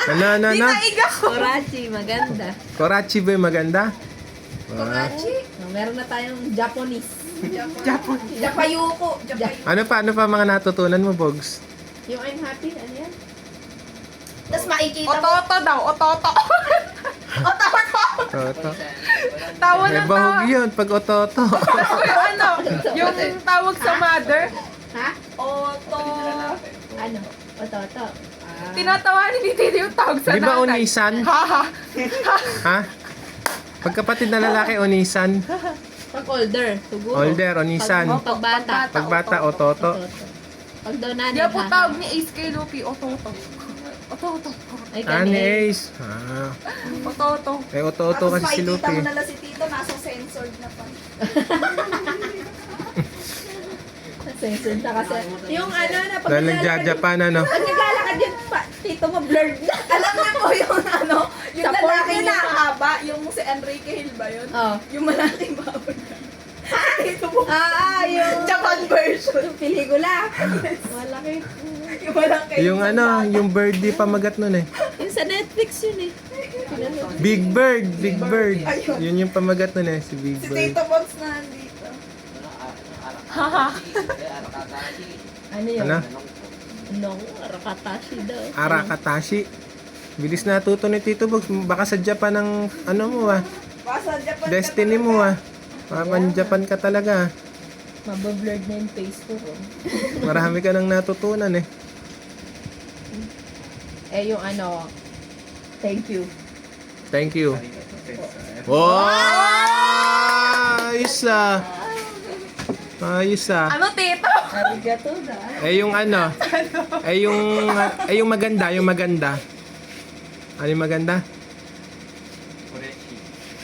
Ano? Dinaig ako. Korachi, maganda. Korachi ba yung maganda? Korachi. Meron na tayong Japanese. Japon. Japayuko. Japayuko. Ano pa mga natutunan mo, Bogs? Yung I'm happy, ano yan? Tapos makikita mo. Ototo daw, ototo. Toto. Tawa May ng bahog tawa. yun pag ototo. Yung ano, yung tawag sa mother. Ha? Oto. Ano? Ototo. Tinatawanan ni Tito yung tawag sa Di ba nanay. Onisan? Haha. Ha? Pagkapatid na lalaki, Onisan. Pag older, siguro. Older, Onisan. Pag bata. Pagbata, ototo. Pag daw nanay. Di po tawag ni Ace kay Luffy, ototo. Ototo. Ay, Ni kani. Ace. Ototo. Eh, ototo Tapos kasi si makikita Luffy. mo nala si Tito, nasa censored na pa. Sensun ta kasi. Yung ano na pag Dahil nagja-Japan, ano? Pag naglalakad yun, tito mo blurred na. Alam niyo po yung ano, yung Sa lalaki porn na yun. haba, yung si Enrique Hill ba yun? Oh. Yung malaking baba na. Ito po. Yung Japan version. yung pelikula. Malaki. Yung malaki. Yung ano, yung birdie pamagat nun eh. Yung sa Netflix yun eh. Pinanood. Big Bird, Big Bird. Ayun. Yun yung pamagat nun eh, si Big Si Bird. Tito Box na nandito. Ano yun? Ano? No, Arakatashi daw. Arakatashi. Bilis natuto ni Tito Bogs. Baka sa Japan ang ano mo ah. Basta Japan ka Destiny talaga. mo ah. Papan Japan ka talaga. Mabablurred na yung face ko. Marami ka nang natutunan eh. Eh yung ano, thank you. Thank you. Wow! Ayos ah. Ayos ah. Ano, Tito? Arigato da. Eh yung ano? yung maganda, yung maganda. Ano yung maganda?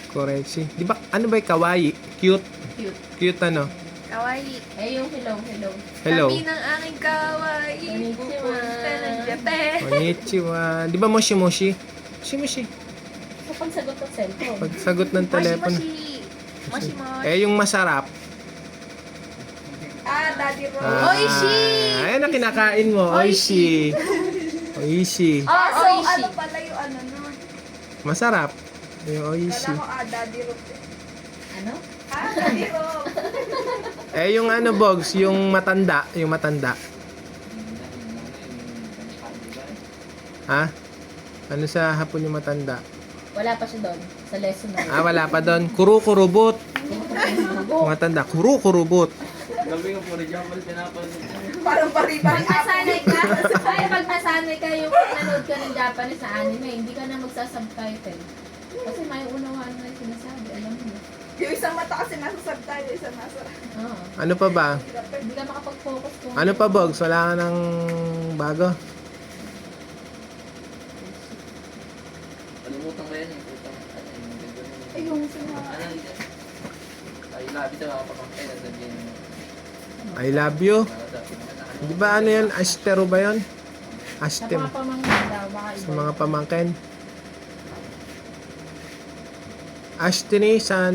Korechi. Di ba, ano ba yung kawaii? Cute. Cute. Cute ano? Kawaii. Eh yung hello. Hello. Kami ng aking kawaii. Konnichiwa. Pupunta ng Japan. Konnichiwa. Di ba moshi moshi? Moshi moshi. Kapag sagot ng cellphone. Pagsagot ng telepono. Moshi. Eh yung masarap. Daddy Ro. Oishi! Ayan ang kinakain mo. Oishi. Oishi. Oh, So, oishi. ano pala yung ano nun? Masarap. Yung oishi. Kala ko, Daddy Ro. Ano? Daddy Ro. Eh yung ano, Bogs, yung matanda. Yung matanda. Ha? Ano sa hapon yung matanda? Wala pa siya doon. Sa lesson na. Ah, wala pa doon. Kuru-kurubot. Matanda. Kuru-kurubot. Parang pariban. Pag nasanay ka, ay pag nasanay ka yung nanood ka ng Japanese na anime, hindi ka na magsasubtitle. Kasi may unawahan na yung sinasabi, alam mo. Yung isang mata kasi nasa subtitle, isang nasa... Oo. Ano pa ba? Hindi ka makapag-focus kung Ano pa, Bogs? Wala ka ng bago? Kalimutan ko yan eh. Putang, ano yung ganda nun. Ay, yung sinabi. Ano yun? Ay, labi ito mga pamangkay na sabihin mo. I love you. Para sa Di ba ano yun? Astero ba yun? sa Astem. mga pamangkin daw, baka Sa iba. mga pamangkin. Ashtini-san.